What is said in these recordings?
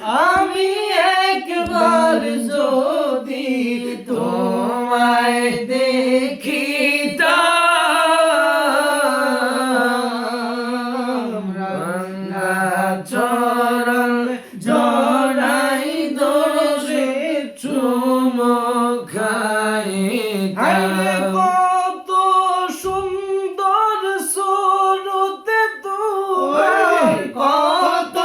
আমি একবার যদি তোমায় দেখিতাম, রাঙা চরণ জড়াই দোষে চুমো খাইতাম। কত সুন্দর সুরতে তোমার, কত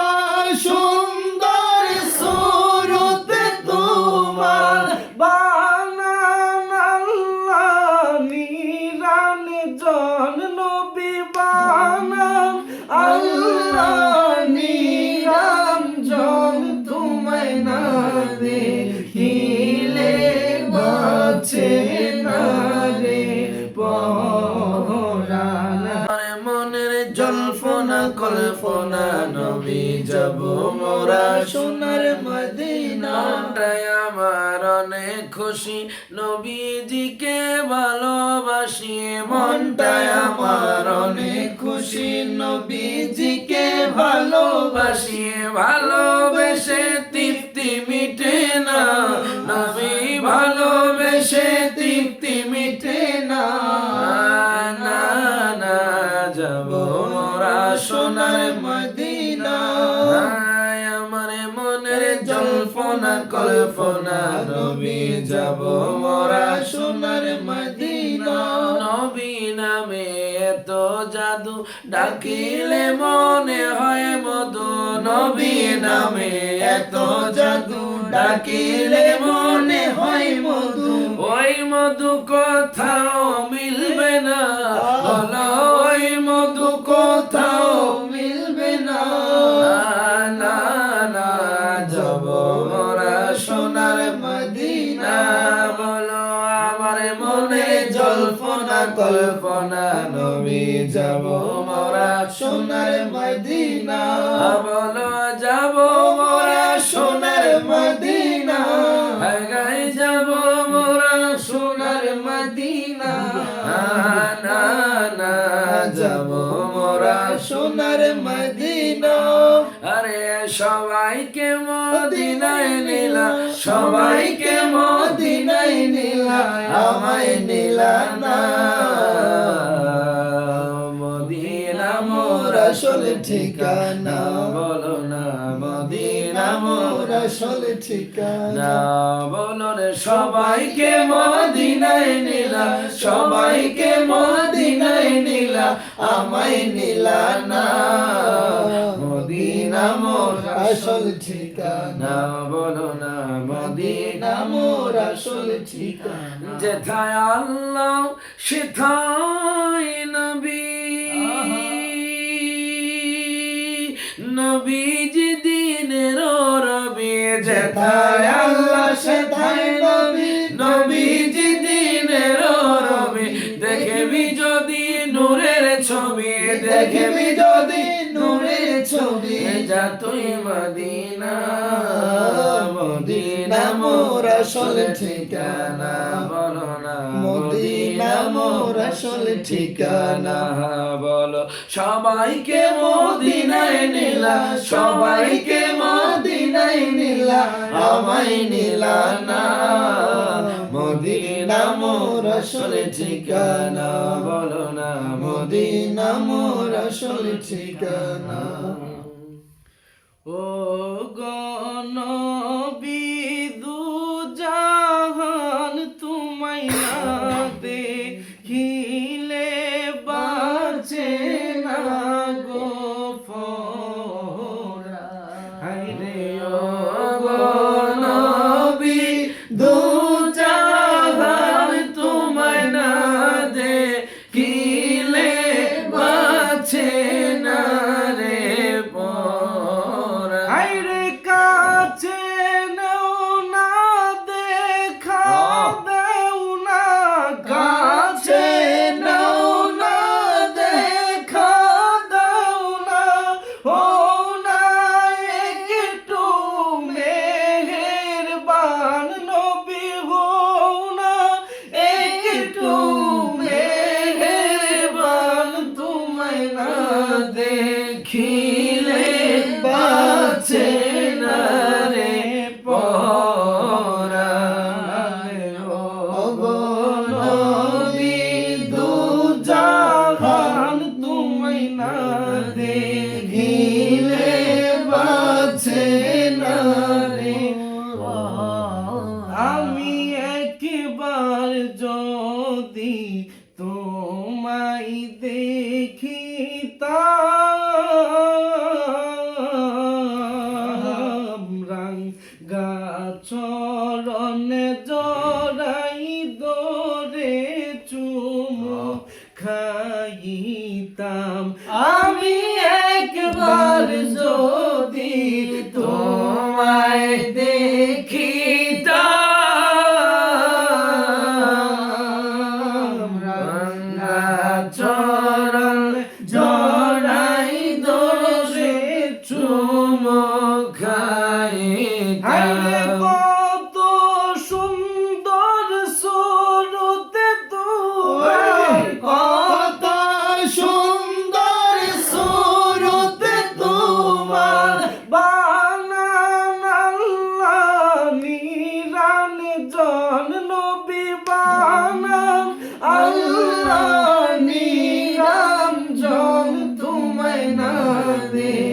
সুন্দর সুরতে তোমার বানান আল্লাহ নিরান জন নবী বানান আল্লাহ নিরান জন তোমায় না দেখিলে বাঁচে না রে পরাণ। মনের জল্পনা কল্পনা নবী যাব মোরা সোনার মদিনা। মনটাই আমার অনেক খুশি নবীজিকে ভালোবাসি, মনটাই আমার অনেক খুশি নবীজিকে ভালোবাসি। ভালোবেসে তৃপ্তি মিটে না নবী, ভালোবেসে তৃপ্তি মিটে না। না না যাব মোরা সোনার মদিনা। আমার মনের জল্পনা কল্পনা নবী যাব মোরা সোনার মদিনা। নবী নামে এত জাদু ডাকিলে মনে হয় মধু, নবী নামে এত জাদু ডাকিলে মনে হয় মধু। ওই মধু কোথাও মিলবে না, বলো ওই মধু কোথাও মিলবে না। না না যাব মোরা সোনার মদিনা। বলো আমার মনে জল্পনা কল্পনা নবী যাব মোরা সোনার মদিনা। বলো যাব মোরা সোনার মদিনা, গাই যাব মোরা সোনার মদিনা। না না যাব মোরা সোনার মদিনা। আরে সবাইকে মদিনায় নিলা, সবাইকে মদিনায় নিলা, আমায় নিলা না। মদিনা মোর আসল ঠিকানা, বলো না মদিনা মোর আসল ঠিকানা। বলো রে সবাইকে মদিনায় নিলা, সবাইকে মদিনায় নিলা, আমায় নিলা না। মদিনা মোর আসল ঠিকানা, বলো না মদিনা মোর আসল ঠিকানা। যেথায় আল্লাহ সেথায় নবী, নবীজি দিনের রবি। যেথায় আল্লাহ সেথায় নবী, নবীজি দিনের রবি। দেখবি যদি নূরের ছবি, দেখবি যদি নূরের ছবি। যা তুই মদিনা, মদিনা মোর আসল ঠিকানা, বলো না মদিনা মোর আসল ঠিকানা। বলো সবাইকে মদিনায় নিলা, সবাইকে মদিনায় নিলা, আমায় নিলা না। মদিনা মোর আসল ঠিকানা, বলো না মদিনা মোর আসল ঠিকানা। ও গনবী দুজাহান তোমায় না দেখিলে বাঁচে না গো পরাণ। হায়রে ও গনবী দুজাহান তোমায় না দেখিলে বাঁচে না রে পরাণ। হায়রে কাছে নেও না দেখা দেও না, কাছে নেও না দেখা দেও না। ও না একটু গাছরণে জড়াই দরে চুমু খাইতাম আমি একবার যদি তোমায় দেখিতাম গাছরণ জড়াই দরে চুমু খাইতাম কত সুন্দর সুরতে তোমার কত সুন্দর সুরতে তোমার বানান আল্লাহ নিরান জন নবী বানান আল্লাহ নিরান জন তোমায় না দে